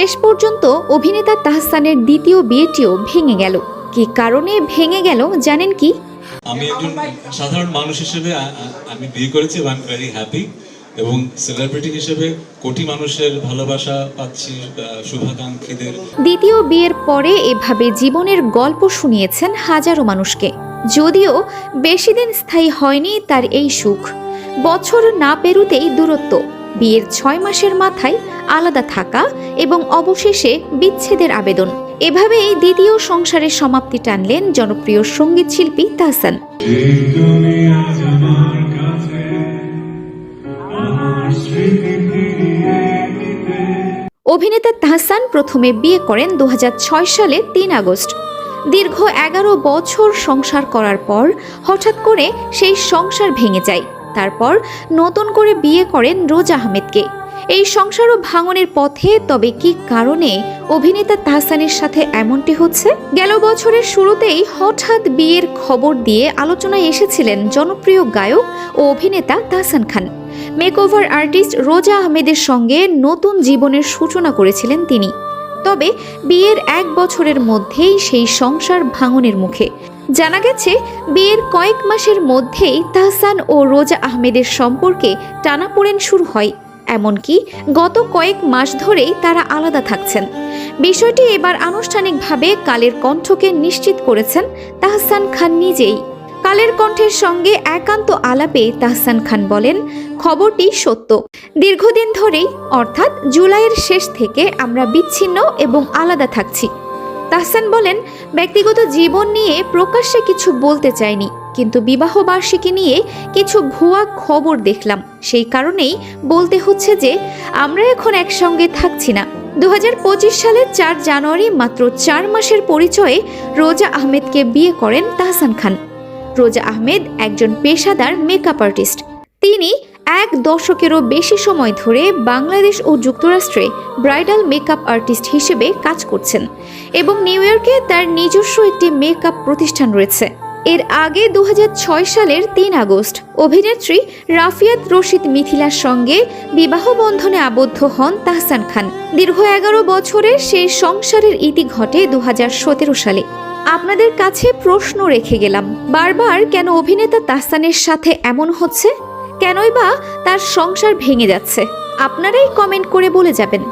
শেষ পর্যন্ত অভিনেতা তাহসানের দ্বিতীয় বিয়েটিও ভেঙে গেল। কি কারণে ভেঙে গেল জানেন কি? আমি একজন সাধারণ মানুষ হিসেবে আমি বিয়ে করেছি এবং আই এম ভেরি হ্যাপি, এবং সেলিব্রিটি হিসেবে কোটি মানুষের ভালোবাসা পাচ্ছি, শুভাকাঙ্ক্ষীদের। দ্বিতীয় বিয়ের পরে এভাবে জীবনের গল্প শুনিয়েছেন হাজারো মানুষকে। যদিও বেশি দিন স্থায়ী হয়নি তার এই সুখ। বছর না পেরুতেই দূরত্ব, বিয়ের 6 মাসের মাথায় আলাদা থাকা এবং অবশেষে বিচ্ছেদের আবেদন। এভাবেই দ্বিতীয় সংসারের সমাপ্তি টানলেন জনপ্রিয় সঙ্গীত শিল্পী তাহসান। অভিনেতা তাহসান প্রথমে বিয়ে করেন 2006 সালে 3 আগস্ট। দীর্ঘ 11 বছর সংসার করার পর হঠাৎ করে সেই সংসার ভেঙে যায়। তারপর নতুন করে বিয়ে করেন রোজা আহমেদকে। এই সংসারও ভাঙনের পথে। তবে কি কারণে অভিনেতা তাহসানের সাথে এমনটি হচ্ছে? গেল বছরের শুরুতেই হঠাৎ বিয়ের খবর দিয়ে আলোচনায় এসেছিলেন জনপ্রিয় গায়ক ও অভিনেতা তাহসান খান। মেকওভার আর্টিস্ট রোজা আহমেদের সঙ্গে নতুন জীবনের সূচনা করেছিলেন তিনি। তবে বিয়ের 1 বছরের মধ্যেই সেই সংসার ভাঙনের মুখে। জানা গেছে বিয়ের কয়েক মাসের মধ্যেই তাহসান ও রোজা আহমেদের সম্পর্কে টানাপোড়েন শুরু হয়। এমনকি গত কয়েক মাস ধরেই তারা আলাদা থাকছেন। বিষয়টি এবার আনুষ্ঠানিকভাবে কালের কণ্ঠকে নিশ্চিত করেছেন তাহসান খান নিজেই। কালের কণ্ঠের সঙ্গে একান্ত আলাপে তাহসান খান বলেন, খবরটি সত্য। দীর্ঘদিন ধরেই অর্থাৎ জুলাইয়ের শেষ থেকে আমরা বিচ্ছিন্ন এবং আলাদা থাকছি। তাহসান বলেন, ব্যক্তিগত জীবন নিয়ে প্রকাশ্যে কিছু বলতে চাইনি, কিন্তু বিবাহ বার্ষিকী নিয়ে কিছু ভুয়া খবর দেখলাম। সেই কারণেই বলতে হচ্ছে যে আমরা এখন একসঙ্গে থাকছি না। 2025 সালের 4 জানুয়ারি মাত্র 4 মাসের পরিচয়ে রোজা আহমেদকে বিয়ে করেন তাহসান খান। রোজা আহমেদ একজন পেশাদার মেকআপ আর্টিস্ট। তিনি 1 দশকেরও বেশি সময় ধরে বাংলাদেশ ও যুক্তরাষ্ট্রে ব্রাইডাল মেকআপ আর্টিস্ট হিসেবে কাজ করছেন এবং নিউ ইয়র্কে তার নিজস্ব একটি মেকআপ প্রতিষ্ঠান রয়েছে। এর আগে 2006 সালের 3 আগস্ট অভিনেত্রী রাফিয়াত রশিদ মিথিলার সঙ্গে বিবাহ বন্ধনে আবদ্ধ হন তাহসান খান। দীর্ঘ 11 বছরের সেই সংসারের ইতি ঘটে 2017 সালে। আপনাদের কাছে প্রশ্ন রেখে গেলাম, বারবার কেন অভিনেতা তাহসানের সাথে এমন হচ্ছে? কেনই বা তার সংসার ভেঙে যাচ্ছে? আপনারাই কমেন্ট করে বলে যাবেন।